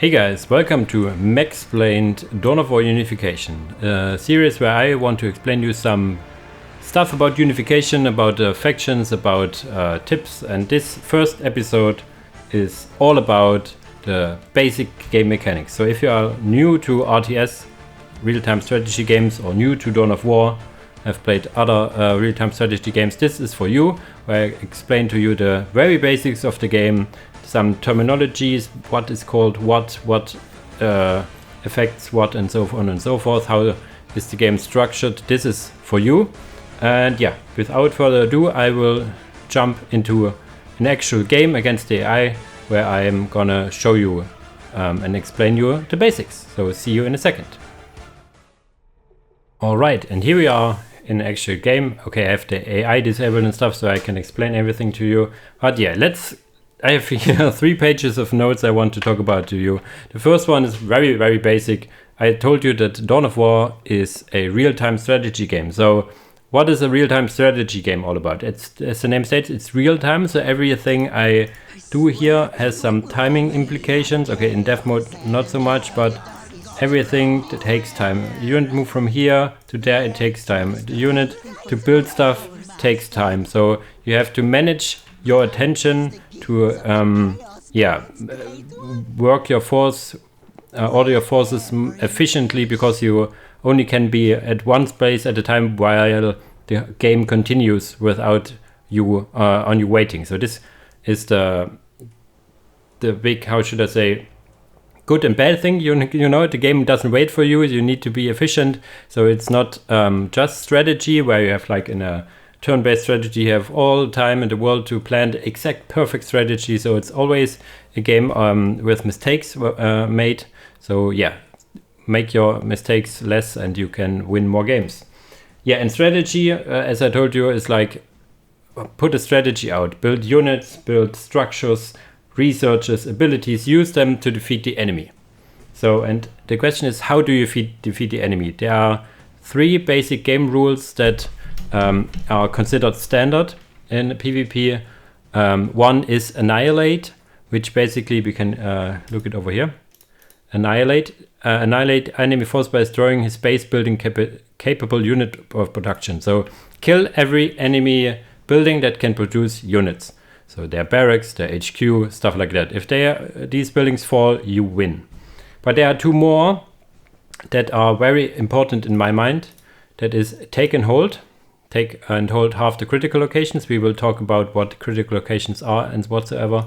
Hey guys, welcome to Maxplained Dawn of War Unification, a series where I want to explain you some stuff about Unification, about factions, about tips, and this first episode is all about the basic game mechanics. So if you are new to RTS, real-time strategy games, or new to Dawn of War, have played other real-time strategy games, this is for you, where I explain to you the very basics of the game, some terminologies, what is called what affects what, and so on and so forth. How is the game structured? This is for you. And yeah, without further ado, I will jump into an actual game against the AI, where I am gonna show you and explain you the basics. So see you in a second. Alright, and here we are in an actual game. Okay, I have the AI disabled and stuff, so I can explain everything to you. But yeah, I have here 3 pages of notes I want to talk about to you. The first one is very, very basic. I told you that Dawn of War is a real-time strategy game. So what is a real-time strategy game all about? It's, as the name states, it's real-time. So everything I do here has some timing implications. Okay, in dev mode, not so much, but everything that takes time. Unit move from here to there, it takes time. The unit to build stuff takes time. So you have to manage your attention to work your force, order your forces efficiently, because you only can be at one place at a time while the game continues without you on you waiting. So this is the big, how should I say, good and bad thing. You know, the game doesn't wait for you. You need to be efficient. So it's not just strategy where you have, like in a turn-based strategy, you have all time in the world to plan the exact perfect strategy. So it's always a game with mistakes made. So yeah, make your mistakes less and you can win more games. Yeah, and strategy, as I told you, is like put a strategy out, build units, build structures, researches, abilities, use them to defeat the enemy. So, and the question is, how do you defeat the enemy? There are 3 basic game rules that are considered standard in PvP. One is annihilate, which basically we can look it over here. Annihilate enemy force by destroying his base building capable unit of production. So kill every enemy building that can produce units. So their barracks, their HQ, stuff like that. If these buildings fall, you win. But there are 2 more that are very important in my mind. That is take and hold. Take and hold half the critical locations. We will talk about what critical locations are and whatsoever.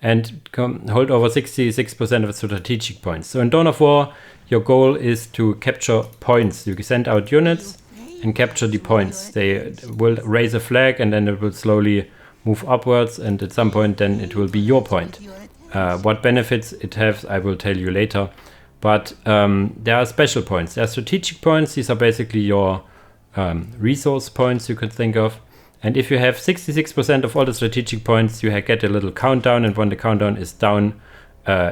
And hold over 66% of strategic points. So in Dawn of War, your goal is to capture points. You send out units and capture the points. They will raise a flag and then it will slowly move upwards, and at some point then it will be your point. What benefits it has, I will tell you later. But there are special points. There are strategic points. These are basically your resource points you could think of. And if you have 66% of all the strategic points, you get a little countdown, and when the countdown is down,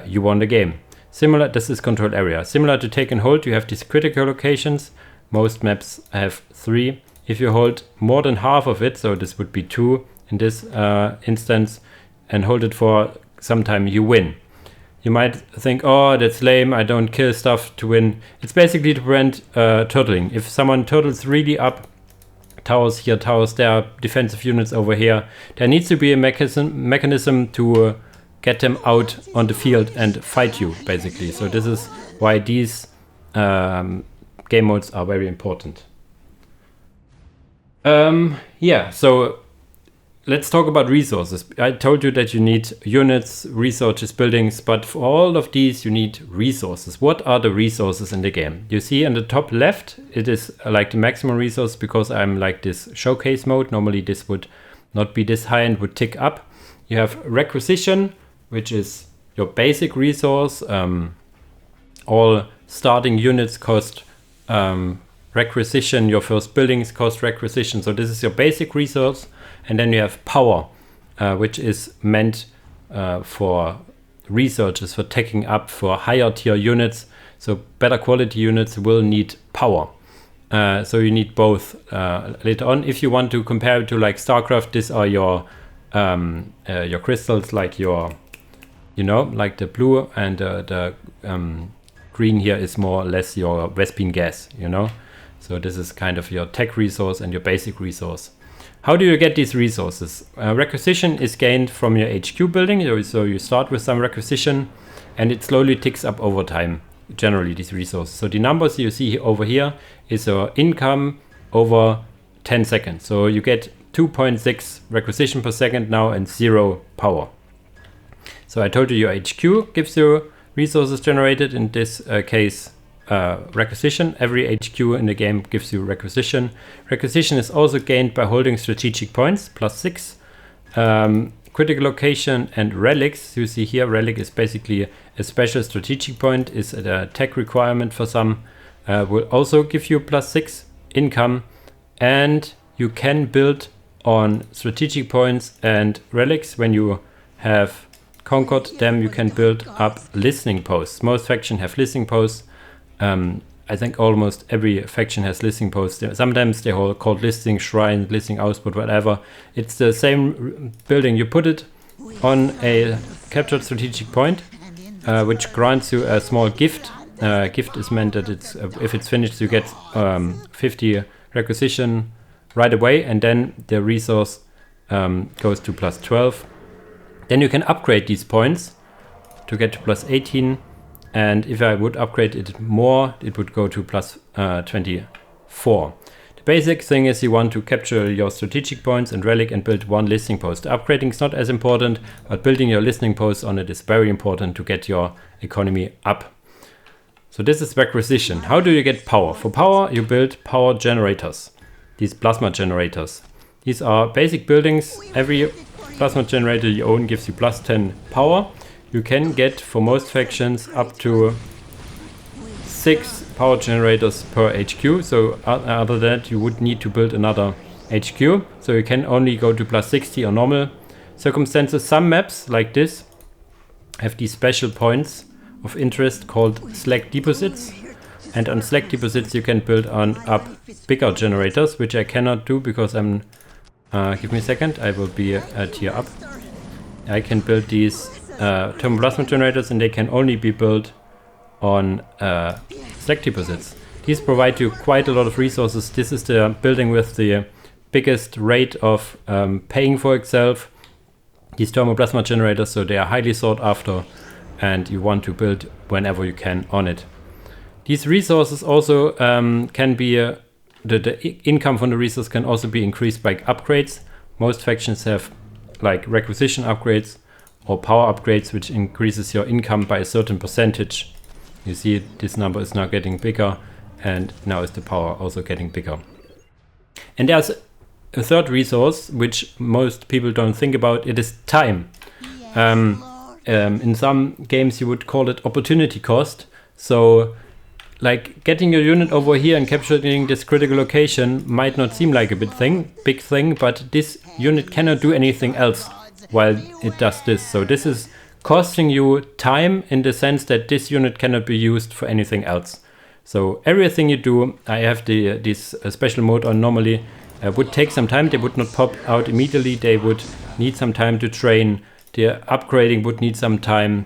you won the game. Similar, this is control area. Similar to take and hold, you have these critical locations. Most maps have 3. If you hold more than half of it, so this would be 2 in this instance, and hold it for some time, you win. You might think, oh, that's lame, I don't kill stuff to win. It's basically to prevent turtling. If someone turtles really up, towers here, towers there, defensive units over here, there needs to be a mechanism to get them out on the field and fight you, basically. So this is why these game modes are very important. So let's talk about resources. I told you that you need units, researches, buildings, but for all of these you need resources. What are the resources in the game? You see on the top left, it is like the maximum resource, because I'm like this showcase mode. Normally this would not be this high and would tick up. You have requisition, which is your basic resource. All starting units cost requisition. Your first buildings cost requisition. So this is your basic resource. And then you have power, which is meant for researches, for taking up for higher tier units. So better quality units will need power. So you need both later on. If you want to compare it to like StarCraft, these are your crystals, like your you know, like the blue, and the green here is more or less your Vespine gas, you know. So this is kind of your tech resource and your basic resource. How do you get these resources? Requisition is gained from your HQ building. So you start with some requisition and it slowly ticks up over time, generally these resources. So the numbers you see over here is your income over 10 seconds. So you get 2.6 requisition per second now and 0 power. So I told you your HQ gives you resources generated, in this case requisition. Every HQ in the game gives you requisition. Requisition is also gained by holding strategic points, +6. Critical location and relics, you see here, relic is basically a special strategic point, is a tech requirement for some, will also give you +6 income. And you can build on strategic points and relics. When you have conquered them, you can build up listening posts. Most factions have listening posts. I think almost every faction has listening posts. Sometimes they're called listening shrine, listening output, whatever. It's the same building. You put it on a captured strategic point, which grants you a small gift. Gift is meant that it's if it's finished, you get 50 requisition right away, and then the resource goes to +12. Then you can upgrade these points to get to +18, and if I would upgrade it more, it would go to +24. The basic thing is you want to capture your strategic points and relic and build one listening post. Upgrading is not as important, but building your listening posts on it is very important to get your economy up. So this is requisition. How do you get power? For power, you build power generators, these plasma generators. These are basic buildings. Every plasma generator you own gives you +10 power. You can get, for most factions, up to 6 power generators per HQ. So other than that, you would need to build another HQ. So you can only go to +60 on normal circumstances. Some maps, like this, have these special points of interest called slack deposits. And on slack deposits, you can build up bigger generators, which I cannot do because I'm... give me a second, I will be a tier up. I can build these thermoplasma generators, and they can only be built on slack deposits. These provide you quite a lot of resources. This is the building with the biggest rate of paying for itself. These thermoplasma generators, so they are highly sought after, and you want to build whenever you can on it. These resources also can be... the income from the resource can also be increased by upgrades. Most factions have like requisition upgrades or power upgrades, which increases your income by a certain percentage. You see this number is now getting bigger, and now is the power also getting bigger. And there's a third resource which most people don't think about. It is time. In some games you would call it opportunity cost. So like getting your unit over here and capturing this critical location might not seem like a big thing, but this unit cannot do anything else while it does this. So this is costing you time in the sense that this unit cannot be used for anything else. So everything you do, I have this special mode on normally, would take some time. They would not pop out immediately. They would need some time to train. The upgrading would need some time.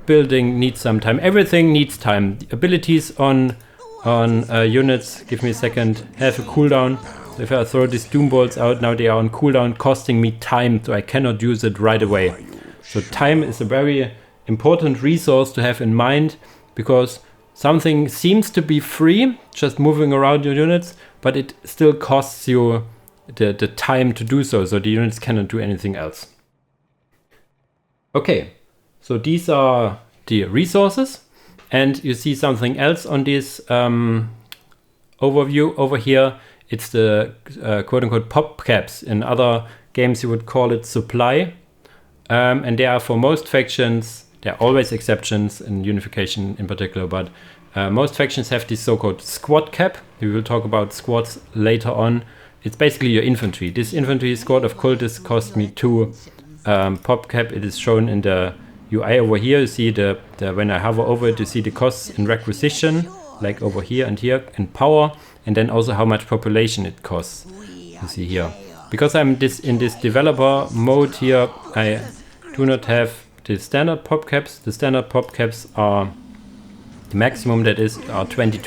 Building needs some time. Everything needs time. The abilities on units, give me a second, have a cooldown. So if I throw these doom bolts out, now they are on cooldown, costing me time, so I cannot use it right away. So time is a very important resource to have in mind, because something seems to be free, just moving around your units, but it still costs you the time to do so. So the units cannot do anything else. Okay. So these are the resources, and you see something else on this overview over here. It's the quote-unquote pop caps. In other games you would call it supply, and they are for most factions. There are always exceptions in Unification in particular, but most factions have this so-called squad cap. We will talk about squads later on. It's basically your infantry. This infantry squad of cultists cost me 2 pop cap. It is shown in the UI over here. You see the when I hover over it, you see the costs in requisition, like over here, and power, and then also how much population it costs. You see here. Because I'm in this developer mode here, I do not have the standard pop caps. The standard pop caps are the maximum, that is, are 20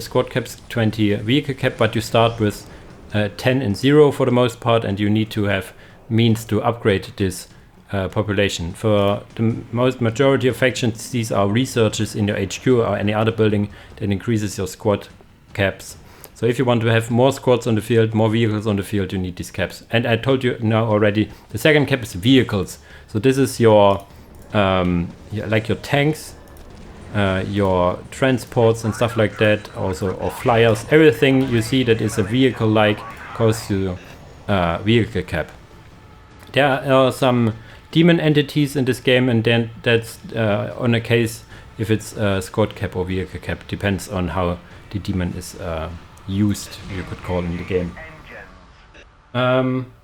squad caps, 20 vehicle cap, but you start with 10 and 0 for the most part, and you need to have means to upgrade this population. For the most majority of factions, these are researches in your HQ or any other building that increases your squad caps. So if you want to have more squads on the field, more vehicles on the field, you need these caps. And I told you now already, the second cap is vehicles. So this is your like your tanks, your transports and stuff like that, also, or flyers. Everything you see that is a vehicle like goes to vehicle cap. There are some demon entities in this game, and then that's on a case if it's squad cap or vehicle cap, depends on how the demon is used, you could call, in the game.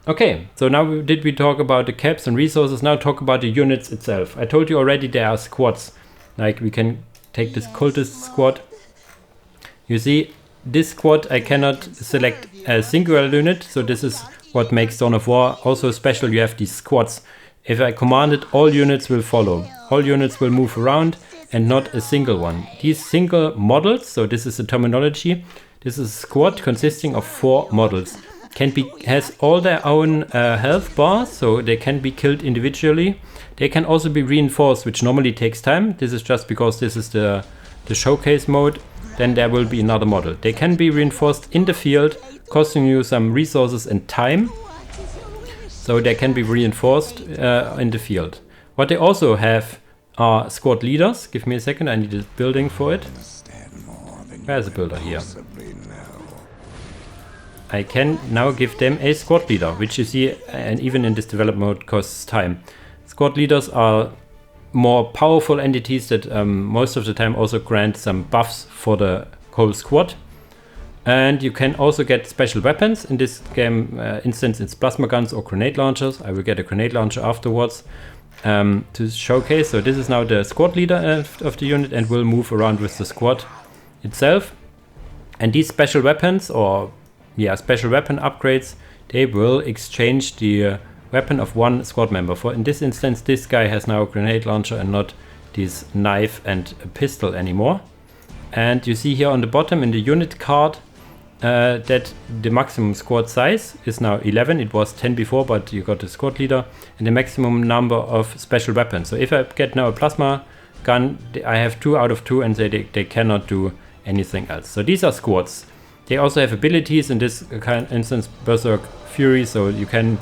Okay, so now did we talk about the caps and resources. Now talk about the units itself. I told you already there are squads. Like, we can take this cultist squad. You see, this squad I cannot select a singular unit, so this is what makes Dawn of War also special. You have these squads. If I command it, all units will follow. All units will move around and not a single one. These single models, so this is the terminology, this is a squad consisting of 4 models. Has all their own health bars, so they can be killed individually. They can also be reinforced, which normally takes time. This is just because this is the showcase mode. Then there will be another model. They can be reinforced in the field, costing you some resources and time. So they can be reinforced in the field. What they also have are squad leaders. Give me a second, I need a building for it. Where's a builder here? I can now give them a squad leader, which you see, and even in this develop mode, costs time. Squad leaders are more powerful entities that most of the time also grant some buffs for the whole squad. And you can also get special weapons. In this game instance, it's plasma guns or grenade launchers. I will get a grenade launcher afterwards to showcase. So this is now the squad leader of the unit and will move around with the squad itself. And these special weapons, or special weapon upgrades, they will exchange the weapon of one squad member. For in this instance, this guy has now a grenade launcher and not this knife and a pistol anymore. And you see here on the bottom in the unit card that the maximum squad size is now 11. It was 10 before, but you got the squad leader, and the maximum number of special weapons. So if I get now a plasma gun, I have 2 out of 2, and they cannot do anything else. So these are squads. They also have abilities, in this kind instance Berserk Fury, so you can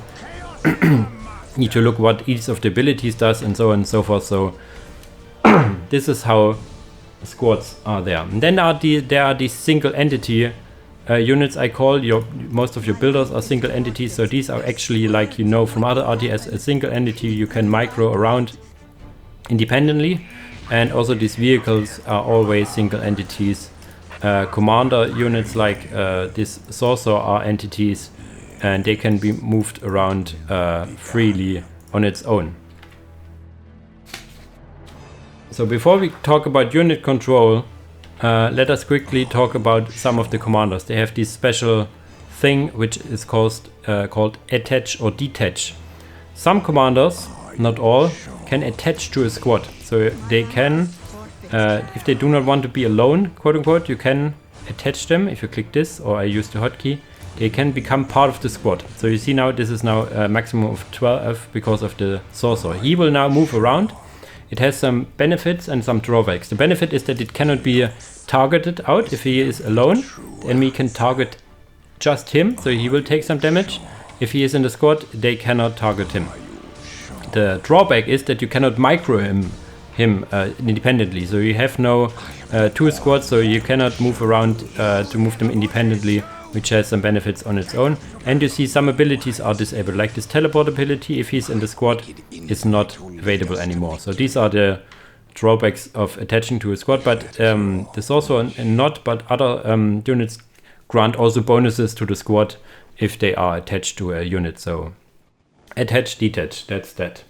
need to look what each of the abilities does and so on and so forth. So this is how squads are there. And then there are these single entity units. I call most of your builders are single entities, so these are actually, like you know from other RTS, a single entity you can micro around independently. And also these vehicles are always single entities. Commander units like this Sorcerer are entities, and they can be moved around freely on its own. So before we talk about unit control, let us quickly talk about some of the commanders. They have this special thing which is called attach or detach. Some commanders, not all, can attach to a squad. So they can, if they do not want to be alone, quote unquote, you can attach them. If you click this, or I use the hotkey, they can become part of the squad. So you see now this is now a maximum of 12 because of the Sorcerer. He will now move around. It has some benefits and some drawbacks. The benefit is that it cannot be targeted out. If he is alone, the enemy can target just him, so he will take some damage. If he is in the squad, they cannot target him. The drawback is that you cannot micro him independently. So you have no 2 squads, so you cannot move around to move them independently, which has some benefits on its own. And you see some abilities are disabled, like this teleport ability. If he's in the squad, is not available anymore. So these are the drawbacks of attaching to a squad. But this also not, but other units grant also bonuses to the squad if they are attached to a unit. So attach, detach, that's that.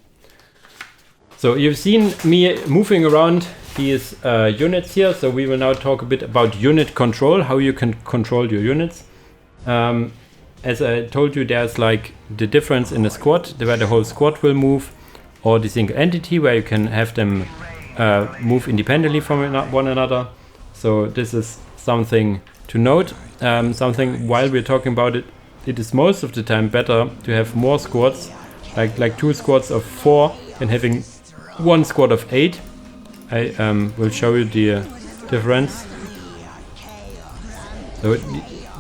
So you've seen me moving around these units here. So we will now talk a bit about unit control, how you can control your units. As I told you, there's like the difference in the squad, where the whole squad will move, or the single entity where you can have them move independently from one another. So this is something to note. Something while we're talking about it, it is most of the time better to have more squads, like 2 squads of 4 than having 1 squad of 8. I will show you the difference. So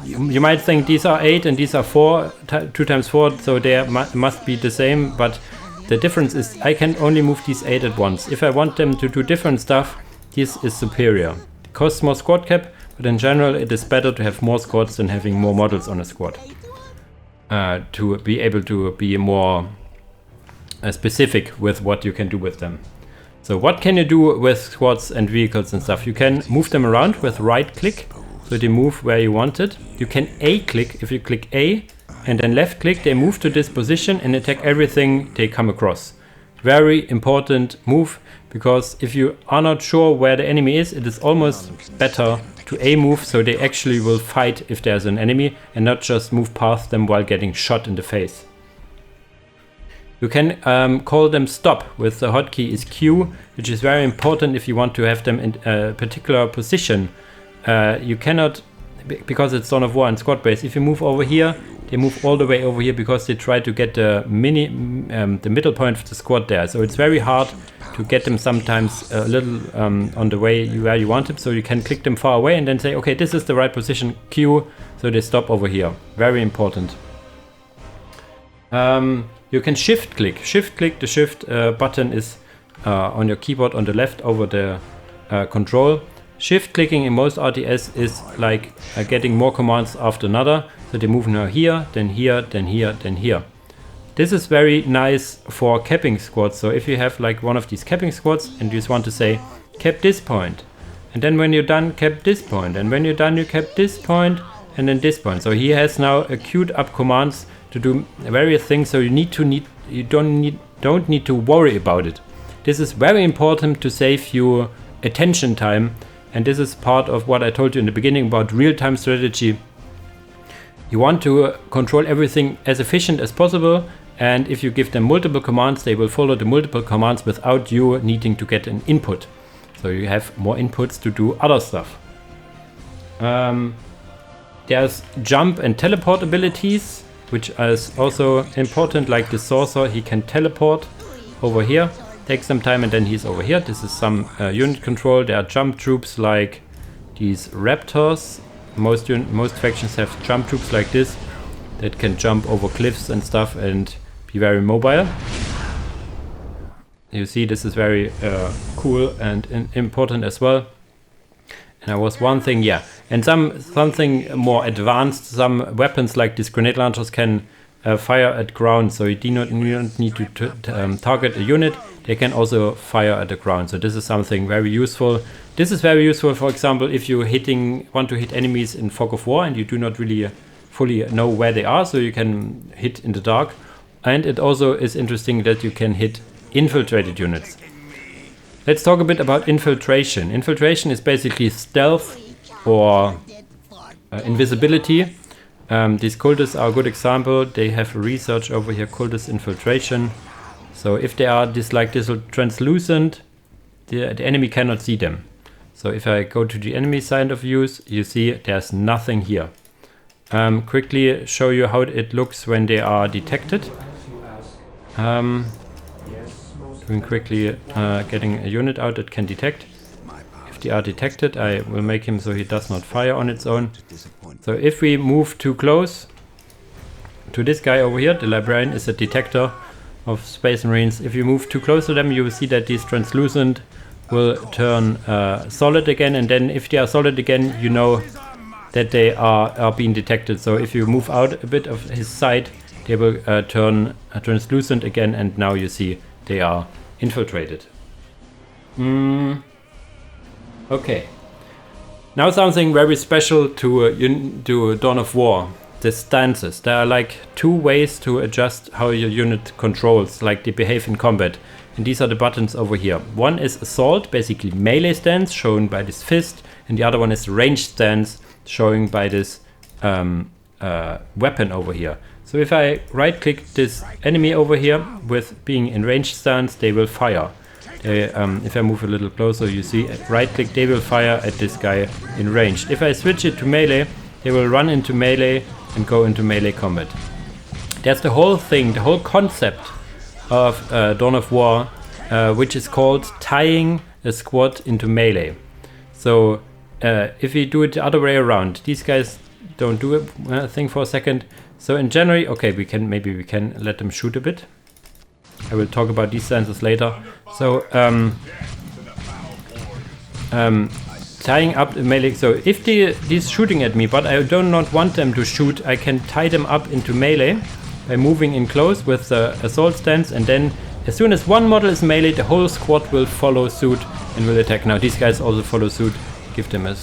you might think these are 8 and these are 4, 2 times 4, so they must be the same, but the difference is I can only move these 8 at once. If I want them to do different stuff, this is superior. It costs more squad cap, but in general it is better to have more squads than having more models on a squad. To be able to be more specific with what you can do with them. So what can you do with squads and vehicles and stuff? You can move them around with right click, so they move where you want it. You can A click, if you click A and then left click, they move to this position and attack everything they come across. Very important move, because if you are not sure where the enemy is, it is almost better to A move, so they actually will fight if there's an enemy and not just move past them while getting shot in the face. You can call them stop with the hotkey is Q, which is very important if you want to have them in a particular position. You cannot, because it's Dawn of War and squad base, if you move over here, they move all the way over here because they try to get the middle point of the squad there. So it's very hard to get them sometimes a little on the way where you want them. So you can click them far away and then say, okay, this is the right position, Q, so they stop over here. Very important. You can shift click. Shift click, the shift button is on your keyboard on the left over the control. Shift clicking in most RTS is like getting more commands after another. So they move now here, then here, then here, then here. This is very nice for capping squads. So if you have like one of these capping squads and you just want to say cap this point, and then when you're done, cap this point, and when you're done, you cap this point, and then this point. So he has now queued up commands to do various things. So you don't need to worry about it. This is very important to save you attention time, and this is part of what I told you in the beginning about real-time strategy. You want to control everything as efficient as possible, and if you give them multiple commands, they will follow the multiple commands without you needing to get an input. So you have more inputs to do other stuff. There's jump and teleport abilities, which is also important, like the sorcerer, he can teleport over here, take some time and then he's over here. This is some unit control. There are jump troops like these raptors. Most factions have jump troops like this that can jump over cliffs and stuff and be very mobile. You see, this is very cool and important as well. And there was one thing, yeah, and something more advanced. Some weapons like these grenade launchers can fire at ground, so you do not need to target a unit. They can also fire at the ground. So this is something very useful. This is very useful, for example, if you want to hit enemies in Fog of War and you do not really fully know where they are, so you can hit in the dark. And it also is interesting that you can hit infiltrated units. Let's talk a bit about infiltration. Infiltration is basically stealth or invisibility. These cultists are a good example. They have research over here, cultist infiltration. So if they are this translucent, the enemy cannot see them. So if I go to the enemy side of views, you see there's nothing here. Quickly show you how it looks when they are detected. Doing quickly getting a unit out that can detect. If they are detected, I will make him so he does not fire on its own. So if we move too close to this guy over here, the librarian is a detector of Space Marines. If you move too close to them, you will see that these translucent will turn solid again, and then if they are solid again, you know that they are being detected. So if you move out a bit of his side, they will turn translucent again, and now you see they are infiltrated. Okay. Now something very special to Dawn of War. The stances. There are like 2 ways to adjust how your unit controls, like they behave in combat. And these are the buttons over here. One is assault, basically melee stance, shown by this fist. And the other one is range stance, showing by this weapon over here. So So if I right click this enemy over here with being in range stance, they will fire. If I move a little closer, you see right click, they will fire at this guy in range. If I switch it to melee, they will run into melee and go into melee combat. That's the whole thing, the whole concept of Dawn of War, which is called tying a squad into melee. So if we do it the other way around, these guys don't do a thing for a second. So in January, okay, maybe we can let them shoot a bit. I will talk about these stances later. So tying up the melee. So if he's shooting at me, but I do not want them to shoot, I can tie them up into melee by moving in close with the assault stance, and then as soon as one model is melee, the whole squad will follow suit and will attack. Now these guys also follow suit. Give them a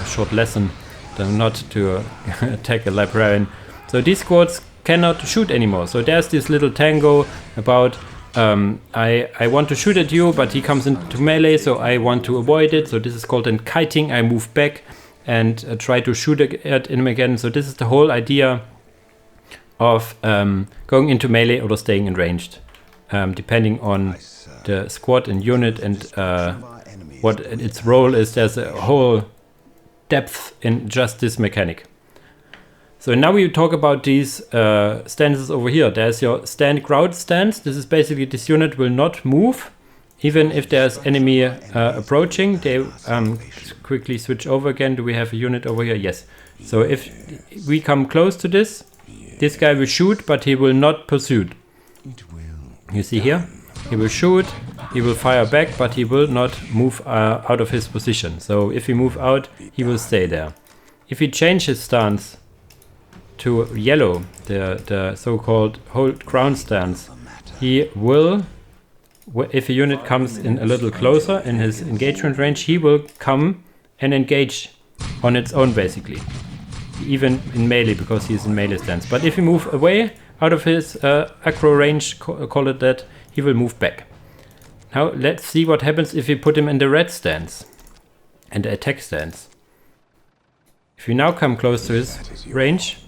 short lesson, not to attack a librarian. So these squads cannot shoot anymore. So there's this little tango about I want to shoot at you, but he comes into melee, so I want to avoid it. So this is called kiting. I move back and try to shoot at him again. So this is the whole idea of going into melee or staying in ranged, depending on the squad and unit and what its role is. There's a whole depth in just this mechanic. So now we talk about these stances over here. There's your stand crowd stance. This is basically this unit will not move even if there's enemy approaching. They quickly switch over again. Do we have a unit over here? Yes. So if we come close to this guy will shoot, but he will not pursue. You see here? He will shoot, he will fire back, but he will not move out of his position. So if he move out, he will stay there. If he change his stance to yellow, the so-called hold ground stance, he will, if a unit comes in a little closer in his engagement range, he will come and engage on its own basically. Even in melee, because he's in melee stance. But if he move away out of his aggro range, call it that, he will move back. Now let's see what happens if we put him in the red stance and the attack stance. If we now come close to his range,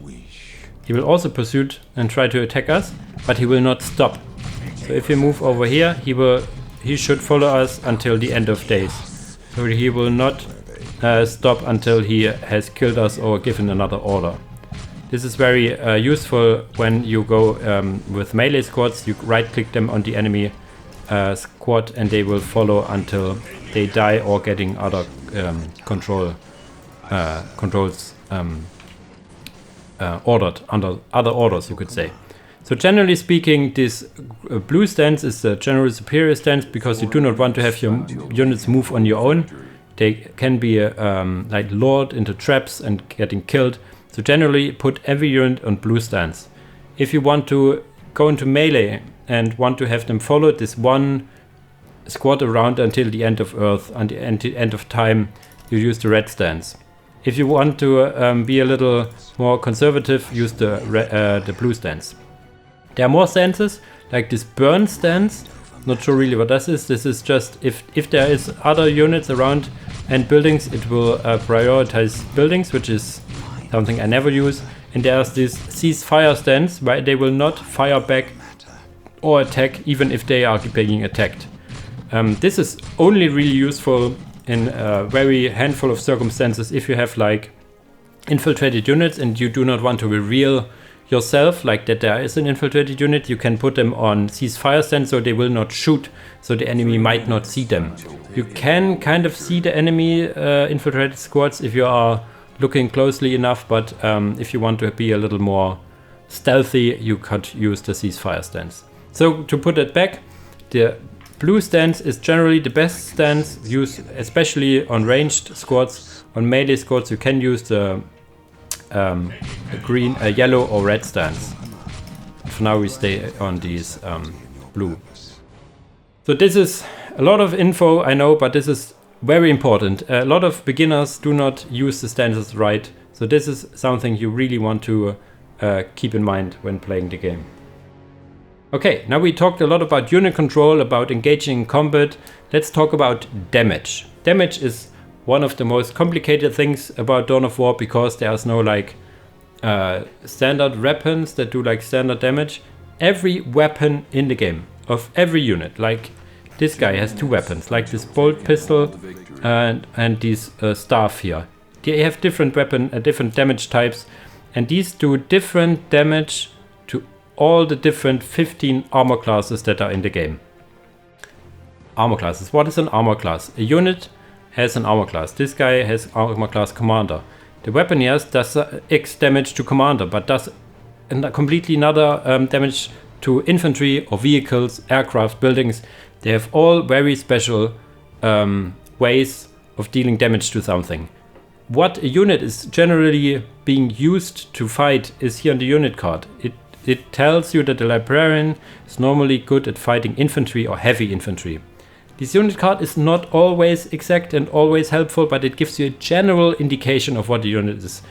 he will also pursue and try to attack us, but he will not stop. So if we move over here, he should follow us until the end of days. So he will not stop until he has killed us or given another order. This is very useful when you go with melee squads. You right click them on the enemy squad and they will follow until they die or getting other controls ordered under other orders, you could say. So generally speaking, this blue stance is the general superior stance because you do not want to have your units move on your own. They can be like lured into traps and getting killed. So generally put every unit on blue stance. If you want to go into melee and want to have them follow this one squad around until the end of Earth, until the end of time, you use the red stance. If you want to be a little more conservative, use the blue stance. There are more stances, like this burn stance. Not sure really what this is. This is just if there is other units around and buildings, it will prioritize buildings, which is something I never use. And there's this ceasefire stance where they will not fire back or attack even if they are being attacked. This is only really useful in a very handful of circumstances. If you have like infiltrated units and you do not want to reveal yourself like that there is an infiltrated unit, you can put them on ceasefire stance so they will not shoot, so the enemy might not see them. You can kind of see the enemy infiltrated squads if you are looking closely enough, but if you want to be a little more stealthy, you could use the ceasefire stance. So to put it back, the blue stance is generally the best stance used, especially on ranged squads. On melee squads you can use the green, yellow or red stance. For now we stay on these blue. So this is a lot of info, I know, but this is very important. A lot of beginners do not use the stances right. So this is something you really want to keep in mind when playing the game. Okay, now we talked a lot about unit control, about engaging in combat. Let's talk about damage. Damage is one of the most complicated things about Dawn of War because there's no like standard weapons that do like standard damage. Every weapon in the game of every unit, like this guy has 2 weapons, like this bolt pistol and these staff here. They have different different damage types, and these do different damage to all the different 15 armor classes that are in the game. Armor classes. What is an armor class? A unit has an armor class. This guy has armor class commander. The weapon he has does X damage to commander, but does completely another damage to infantry or vehicles, aircraft, buildings. They have all very special ways of dealing damage to something. What a unit is generally being used to fight is here on the unit card. It tells you that the librarian is normally good at fighting infantry or heavy infantry. This unit card is not always exact and always helpful, but it gives you a general indication of what the unit is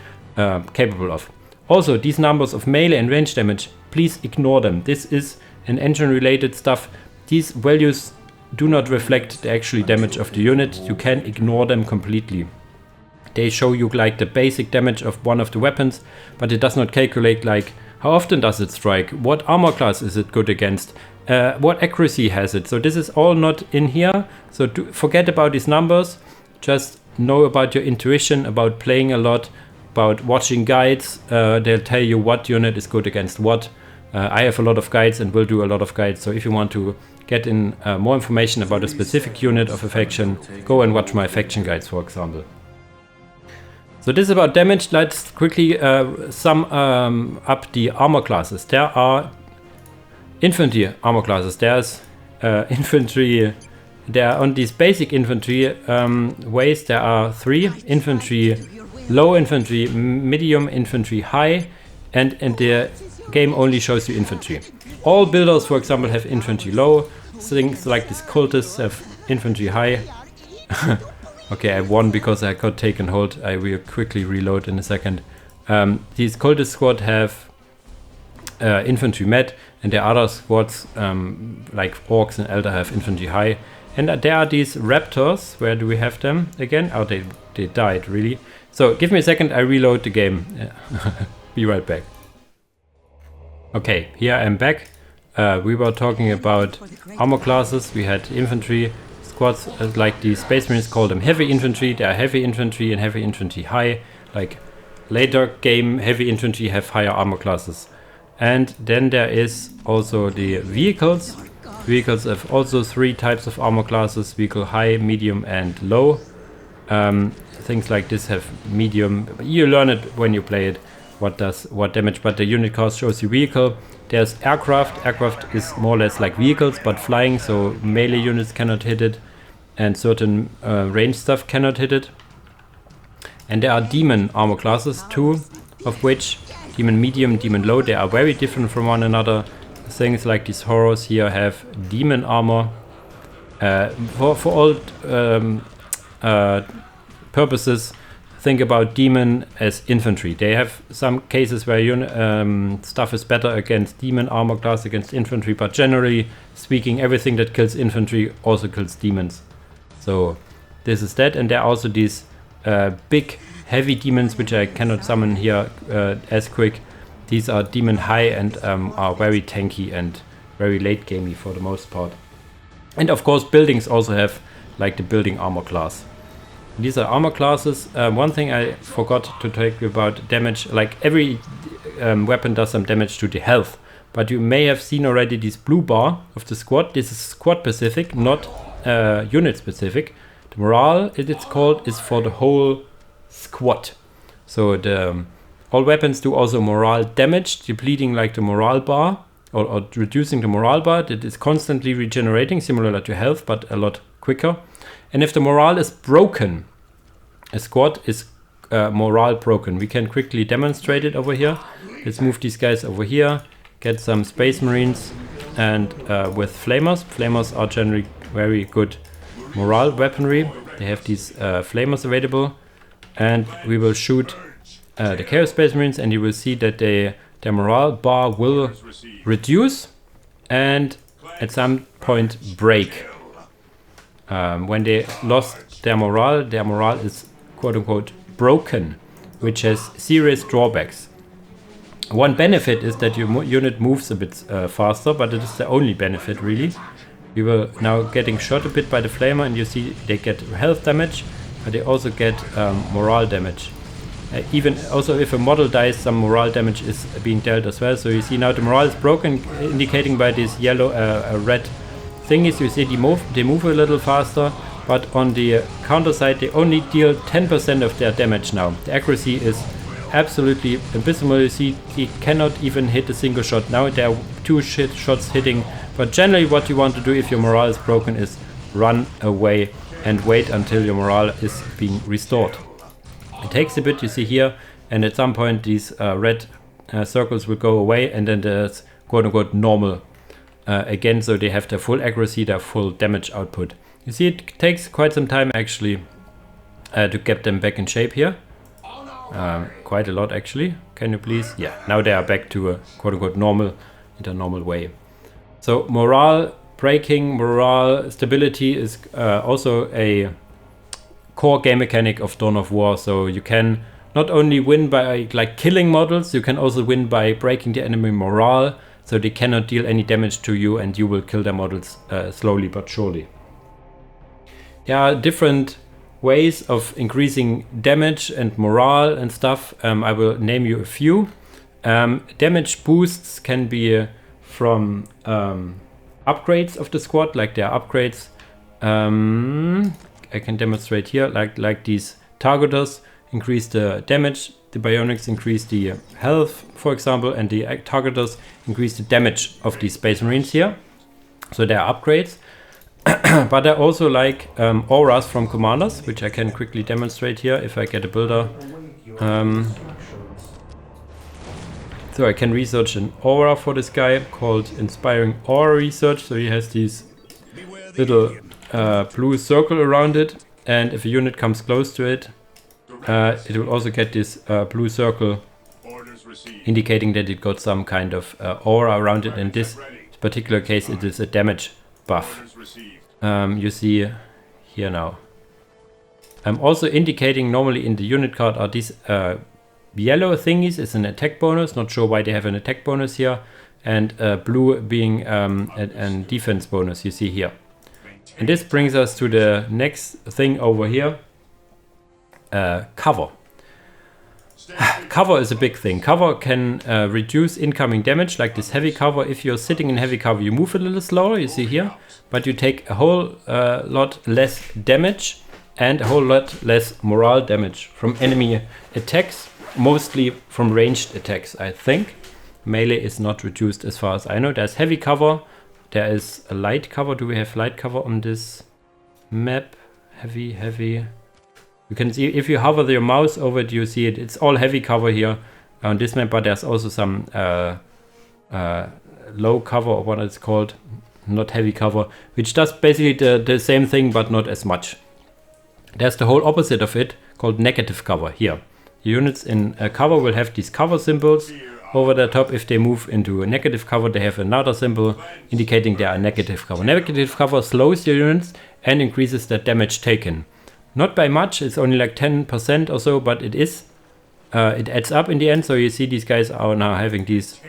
capable of. Also, these numbers of melee and range damage, please ignore them. This is an engine related stuff. These values do not reflect the actual damage of the unit. You can ignore them completely. They show you like the basic damage of one of the weapons, but it does not calculate like how often does it strike, what armor class is it good against, what accuracy has it. So this is all not in here. So forget about these numbers. Just know about your intuition, about playing a lot, about watching guides. They'll tell you what unit is good against what. I have a lot of guides and will do a lot of guides. So if you want to get in more information about a specific unit of a faction, go and watch my faction guides, for example. So this is about damage. Let's quickly sum up the armor classes. There are infantry armor classes. There's infantry. There are on these basic infantry ways. There are 3: infantry, low infantry, medium infantry, high, and the game only shows you infantry. All builders, for example, have infantry low. Things like these cultists have infantry high. Okay, I won because I got taken hold. I will quickly reload in a second. These cultist squad have infantry med, and the other squads like orcs and elder have infantry high. And there are these raptors. Where do we have them again? Oh, they died really. So give me a second, I reload the game. Be right back. Okay, here I'm back. We were talking about armor classes. We had infantry squads, like the Space Marines call them heavy infantry. They are heavy infantry and heavy infantry high. Like later game, heavy infantry have higher armor classes. And then there is also the vehicles. Vehicles have also 3 types of armor classes: vehicle high, medium, and low. Things like this have medium. You learn it when you play it. What damage? But the unit cost shows you vehicle. There's aircraft. Aircraft is more or less like vehicles, but flying, so melee units cannot hit it, and certain range stuff cannot hit it. And there are demon armor classes, 2 of which, demon medium, demon low. They are very different from one another. Things like these horrors here have demon armor. For all purposes, think about demon as infantry. They have some cases where stuff is better against demon armor class against infantry, but generally speaking, everything that kills infantry also kills demons. So this is that, and there are also these big heavy demons which I cannot summon here as quick. These are demon high and are very tanky and very late gamey for the most part. And of course buildings also have like the building armor class. These are armor classes. One thing I forgot to talk about damage, like every weapon does some damage to the health, but you may have seen already this blue bar of the squad. This is squad specific, not unit specific. The morale, it's called, is for the whole squad. So all weapons do also morale damage, depleting like the morale bar or reducing the morale bar. That is constantly regenerating, similar to health, but a lot quicker. And if the morale is broken, a squad is morale broken. We can quickly demonstrate it over here. Let's move these guys over here, get some Space Marines, and with flamers. Flamers are generally very good morale weaponry. They have these flamers available, and we will shoot the Chaos Space Marines, and you will see that their morale bar will reduce and at some point break. When they lost their morale is quote-unquote broken, which has serious drawbacks. One benefit is that your unit moves a bit faster, but it is the only benefit really. We were now getting shot a bit by the flamer, and you see they get health damage, but they also get morale damage. Even also if a model dies, some morale damage is being dealt as well. So you see now the morale is broken, indicating by these yellow, red thingies. You see they move a little faster, but on the counter side they only deal 10% of their damage now. The accuracy is absolutely abysmal. You see he cannot even hit a single shot. Now there are 2 shots hitting, but generally what you want to do if your morale is broken is run away and wait until your morale is being restored. It takes a bit, you see here, and at some point these red circles will go away, and then there's quote-unquote normal again, so they have their full accuracy, their full damage output. You see it takes quite some time actually to get them back in shape here. Quite a lot actually. Can you please? Yeah, now they are back to a quote-unquote normal, in a normal way. So morale breaking, morale stability is also a core game mechanic of Dawn of War. So you can not only win by like killing models, you can also win by breaking the enemy morale, so they cannot deal any damage to you and you will kill their models slowly but surely. There are different ways of increasing damage and morale and stuff. I will name you a few. Damage boosts can be from upgrades of the squad, like there are upgrades. I can demonstrate here, like these targeters increase the damage, the bionics increase the health, for example, and the targeters increase the damage of these Space Marines here. So there are upgrades. But there are also like auras from commanders, which I can quickly demonstrate here if I get a builder. So I can research an aura for this guy called Inspiring Aura Research. So he has these little blue circle around it, and if a unit comes close to it, it will also get this blue circle indicating that it got some kind of aura around it. In this particular case it is a damage buff. You see here now. I'm also indicating normally in the unit card are these yellow thingies is an attack bonus, not sure why they have an attack bonus here, and blue being a defense bonus, you see here. And this brings us to the next thing over here, cover. Cover is a big thing. Cover can reduce incoming damage, like this heavy cover. If you're sitting in heavy cover, you move a little slower, you see here, but you take a whole lot less damage and a whole lot less morale damage from enemy attacks, mostly from ranged attacks, I think. Melee is not reduced as far as I know. There's heavy cover, there is a light cover. Do we have light cover on this map? Heavy. You can see if you hover your mouse over it, you see it. It's all heavy cover here on this map, but there's also some low cover, or what it's called, not heavy cover, which does basically the same thing, but not as much. There's the whole opposite of it, called negative cover here. Units in cover will have these cover symbols over the top. If they move into a negative cover, they have another symbol indicating they are negative cover. Negative cover slows your units and increases the damage taken. Not by much, it's only like 10% or so, but it is. It adds up in the end, so you see these guys are now having these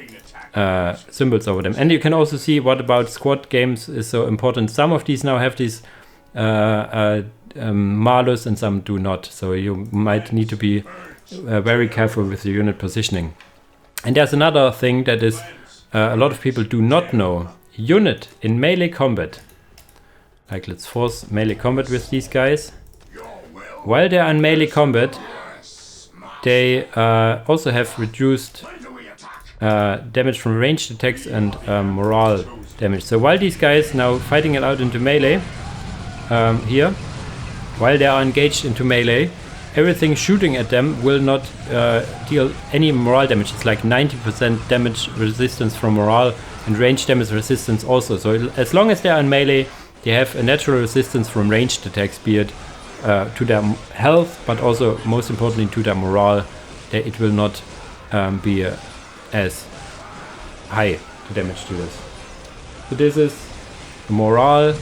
symbols over them. And you can also see what about squad games is so important. Some of these now have these malus and some do not. So you might need to be very careful with the unit positioning. And there's another thing that is a lot of people do not know. Unit in melee combat, like let's force melee combat with these guys. While they're in melee combat, they also have reduced damage from ranged attacks and morale damage. So while these guys now fighting it out into melee, here, while they are engaged into melee, everything shooting at them will not deal any morale damage. It's like 90% damage resistance from morale and range damage resistance also. So as long as they are in melee, they have a natural resistance from ranged attacks, be it to their health, but also most importantly to their morale. It will not be as high the damage to this. So this is morale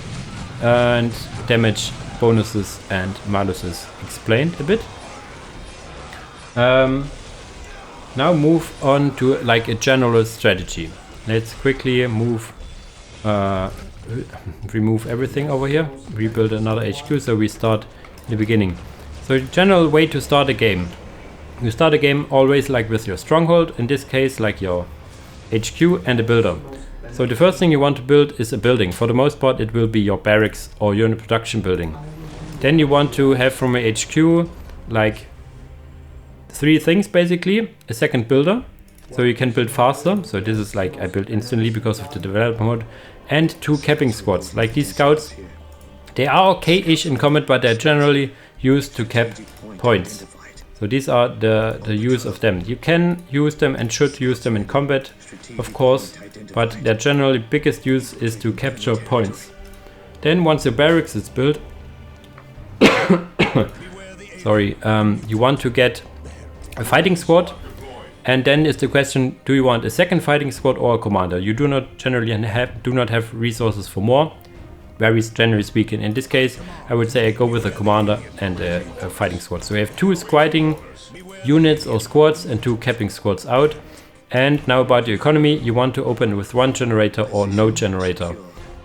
and damage bonuses and maluses explained a bit. Now move on to like a general strategy. Let's quickly move, remove everything over here, rebuild another HQ, so we start in the beginning. So the general way to start a game. You start a game always like with your stronghold, in this case like your HQ and a builder. So the first thing you want to build is a building. For the most part it will be your barracks or your production building. Then you want to have from a HQ like 3 things basically. A second builder, so you can build faster. So this is like I built instantly because of the developer mode. And 2 capping squads. Like these scouts, they are okay-ish in combat, but they're generally used to cap points. So these are the use of them. You can use them and should use them in combat, of course, but their generally biggest use is to capture points. Then once your barracks is built, sorry, you want to get a fighting squad, and then is the question: do you want a second fighting squad or a commander? You do not generally have resources for more. Very generally speaking, in this case, I would say I go with a commander and a fighting squad. So we have 2 squatting units or squads and 2 capping squads out. And now about the economy, you want to open with 1 generator or no generator.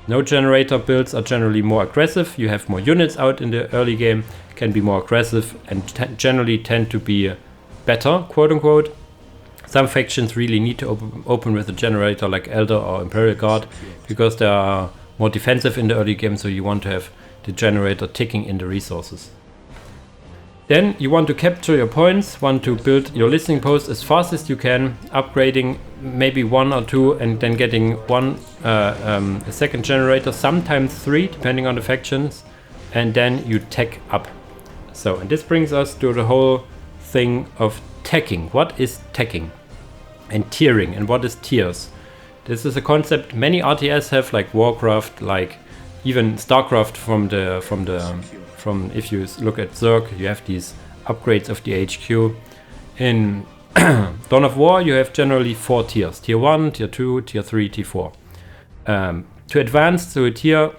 No generator builds are generally more aggressive. You have more units out in the early game, can be more aggressive, and generally tend to be better, quote unquote. Some factions really need to open with a generator like Elder or Imperial Guard, because they are more defensive in the early game, so you want to have the generator ticking in the resources. Then you want to capture your points, want to build your listening post as fast as you can, upgrading maybe 1 or 2 and then getting a second generator, sometimes 3 depending on the factions, and then you tech up. So, and this brings us to the whole thing of teching. What is teching? And tiering, and what is tiers? This is a concept many RTS have, like Warcraft, like even Starcraft from if you look at Zerg, you have these upgrades of the HQ. In Dawn of War, you have generally 4 tiers: tier 1, tier 2, tier 3, tier 4. To advance to a tier,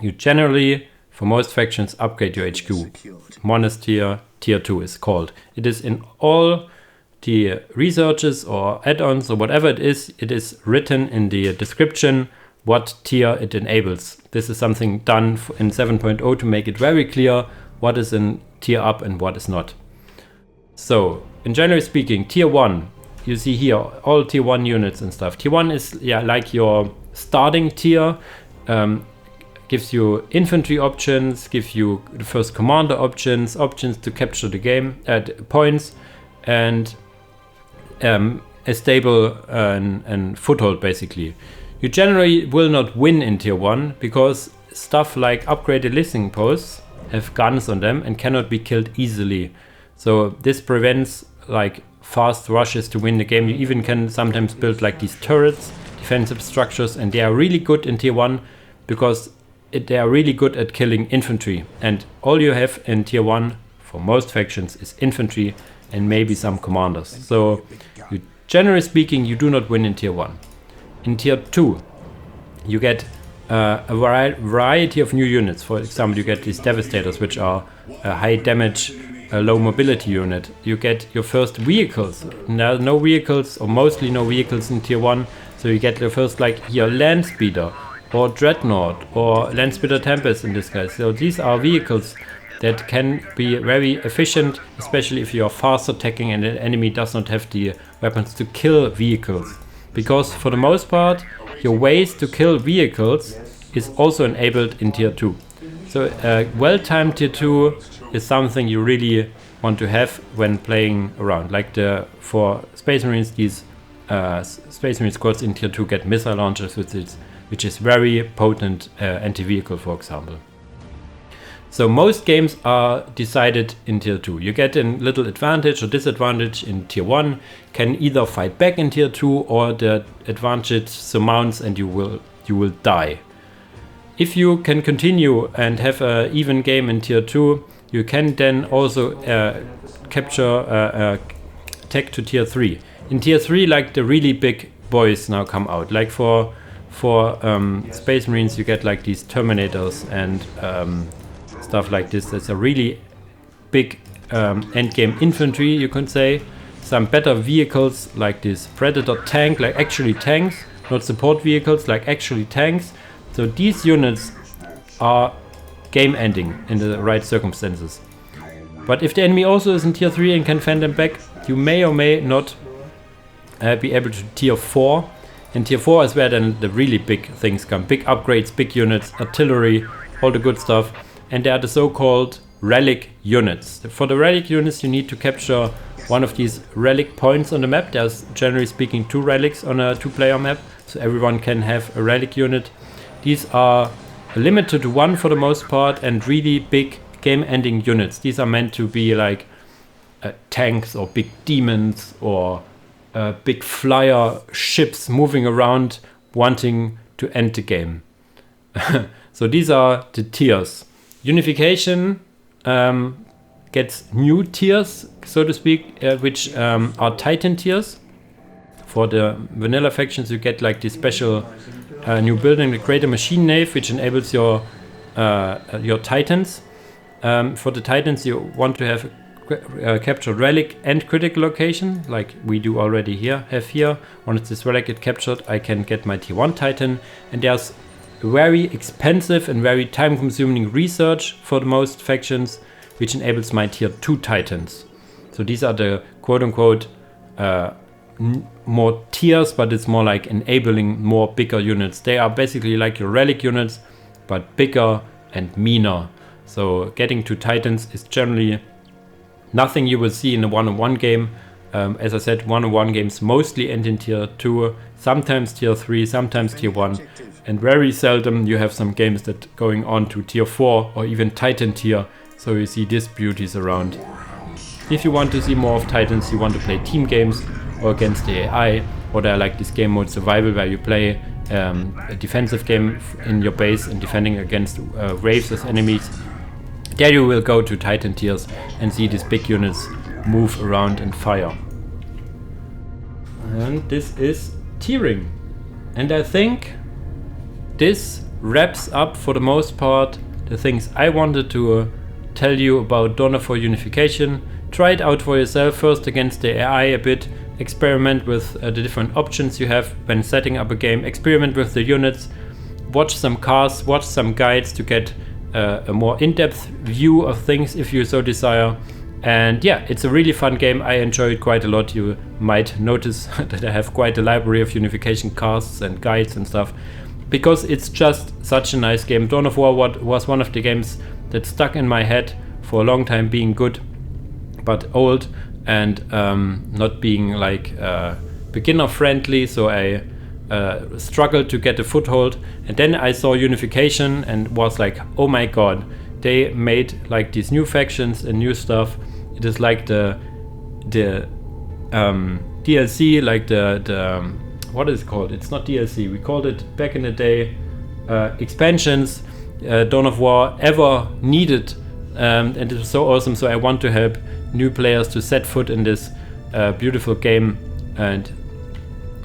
you generally, for most factions, upgrade your HQ. Monasteer tier 2 is called. It is in all the researches or add-ons or whatever it is written in the description what tier it enables. This is something done in 7.0 to make it very clear what is in tier up and what is not. So, in generally speaking, tier 1, you see here all tier 1 units and stuff. Tier 1 is like your starting tier, gives you infantry options, gives you the first commander options to capture the game at points, and a stable and foothold basically. You generally will not win in tier 1 because stuff like upgraded listening posts have guns on them and cannot be killed easily. So this prevents like fast rushes to win the game. You even can sometimes build like these turrets, defensive structures, and they are really good in tier 1 because they are really good at killing infantry. And all you have in tier 1 for most factions is infantry and maybe some commanders. So generally speaking, you do not win in tier 1. In tier 2, you get a variety of new units. For example, you get these Devastators, which are a high damage, low mobility unit. You get your first vehicles. There are no vehicles, or mostly no vehicles in tier 1. So you get your first, like here, Land Speeder, or Dreadnought, or Land Speeder Tempest in this case. So these are vehicles that can be very efficient, especially if you are fast attacking and the enemy does not have the weapons to kill vehicles. Because for the most part, your ways to kill vehicles is also enabled in tier 2. So well-timed tier 2 is something you really want to have when playing around. Like for Space Marines, these Space Marine squads in tier 2 get missile launchers, which is very potent anti-vehicle, for example. So most games are decided in tier 2. You get a little advantage or disadvantage in tier 1, can either fight back in tier 2 or the advantage surmounts and you will die. If you can continue and have an even game in tier 2, you can then also capture tech to tier 3. In tier 3, like the really big boys now come out. Like for Space Marines, you get like these Terminators and stuff like this. That's a really big endgame infantry, you could say. some better vehicles like this Predator tank, like actually tanks, not support vehicles, like actually tanks. So these units are game ending in the right circumstances. But if the enemy also is in tier 3 and can fend them back, you may or may not be able to tier 4. And tier 4 is where then the really big things come. Big upgrades, big units, artillery, all the good stuff. And they are the so-called relic units. For the relic units you need to capture one of these relic points on the map. There's generally speaking 2 relics on a 2-player map, so everyone can have a relic unit. These are limited to 1 for the most part, and really big game-ending units. These are meant to be like tanks or big demons or big flyer ships moving around wanting to end the game. So these are the tiers. Unification gets new tiers, so to speak, which are Titan tiers. For the vanilla factions you get like this special new building, the Greater Machine Nave, which enables your Titans. For the Titans you want to have captured relic and critical location, like we do already have here. Once this relic is captured, I can get my tier 1 Titan, and there's very expensive and very time-consuming research for the most factions, which enables my tier 2 Titans. So these are the quote-unquote more tiers, but it's more like enabling more bigger units. They are basically like your relic units, but bigger and meaner. So getting to Titans is generally nothing you will see in a one-on-one game. As I said, one-on-one games mostly end in tier 2, sometimes tier 3, sometimes tier 1, and very seldom you have some games that going on to tier 4 or even Titan tier, so you see these beauties around. If you want to see more of Titans, you want to play team games or against the AI, or there are like this game mode survival where you play a defensive game in your base and defending against waves as enemies. There you will go to Titan tiers and see these big units move around and fire. And this is tiering. And I think this wraps up for the most part the things I wanted to tell you about Dawn of War Unification. Try it out for yourself first against the AI a bit. Experiment with the different options you have when setting up a game. Experiment with the units. Watch some casts, watch some guides to get a more in-depth view of things if you so desire. And yeah, it's a really fun game. I enjoy it quite a lot. You might notice that I have quite a library of Unification casts and guides and stuff, because it's just such a nice game. Dawn of War was one of the games that stuck in my head for a long time, being good but old and not being like beginner friendly, so I struggled to get a foothold. And then I saw Unification and was like, oh my god, they made like these new factions and new stuff. It is like the DLC, like the what is it called? It's not DLC, we called it back in the day expansions Dawn of War ever needed, and it was so awesome. So I want to help new players to set foot in this beautiful game, and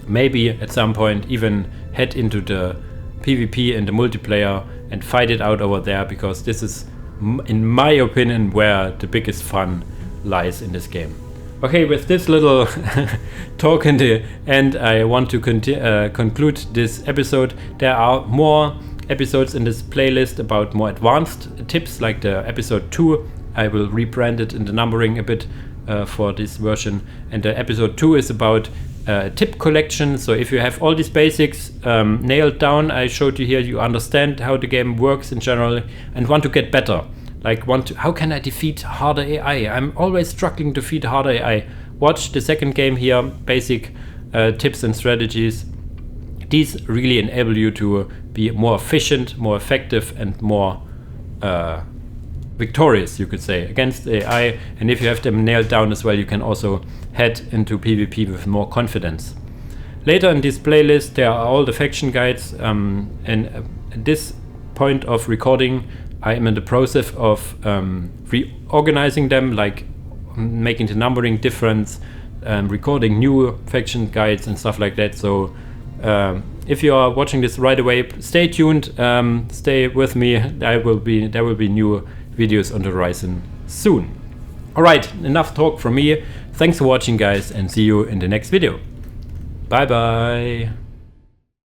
maybe at some point even head into the PvP and the multiplayer and fight it out over there, because this is, in my opinion, where the biggest fun lies in this game. Okay, with this little talk in the end, I want to conclude this episode. There are more episodes in this playlist about more advanced tips, like the episode 2. I will rebrand it in the numbering a bit for this version. And the episode 2 is about tip collection. So if you have all these basics nailed down, I showed you here, you understand how the game works in general and want to get better. Like how can I defeat harder AI? I'm always struggling to defeat harder AI. Watch the second game here, basic tips and strategies. These really enable you to be more efficient, more effective, and more victorious, you could say, against AI. And if you have them nailed down as well, you can also head into PvP with more confidence. Later in this playlist there are all the faction guides, and at this point of recording I am in the process of reorganizing them, like making the numbering different, recording new faction guides and stuff like that. So if you are watching this right away, stay tuned, stay with me. There will be new videos on the horizon soon. Alright, enough talk from me. Thanks for watching, guys, and see you in the next video. Bye bye.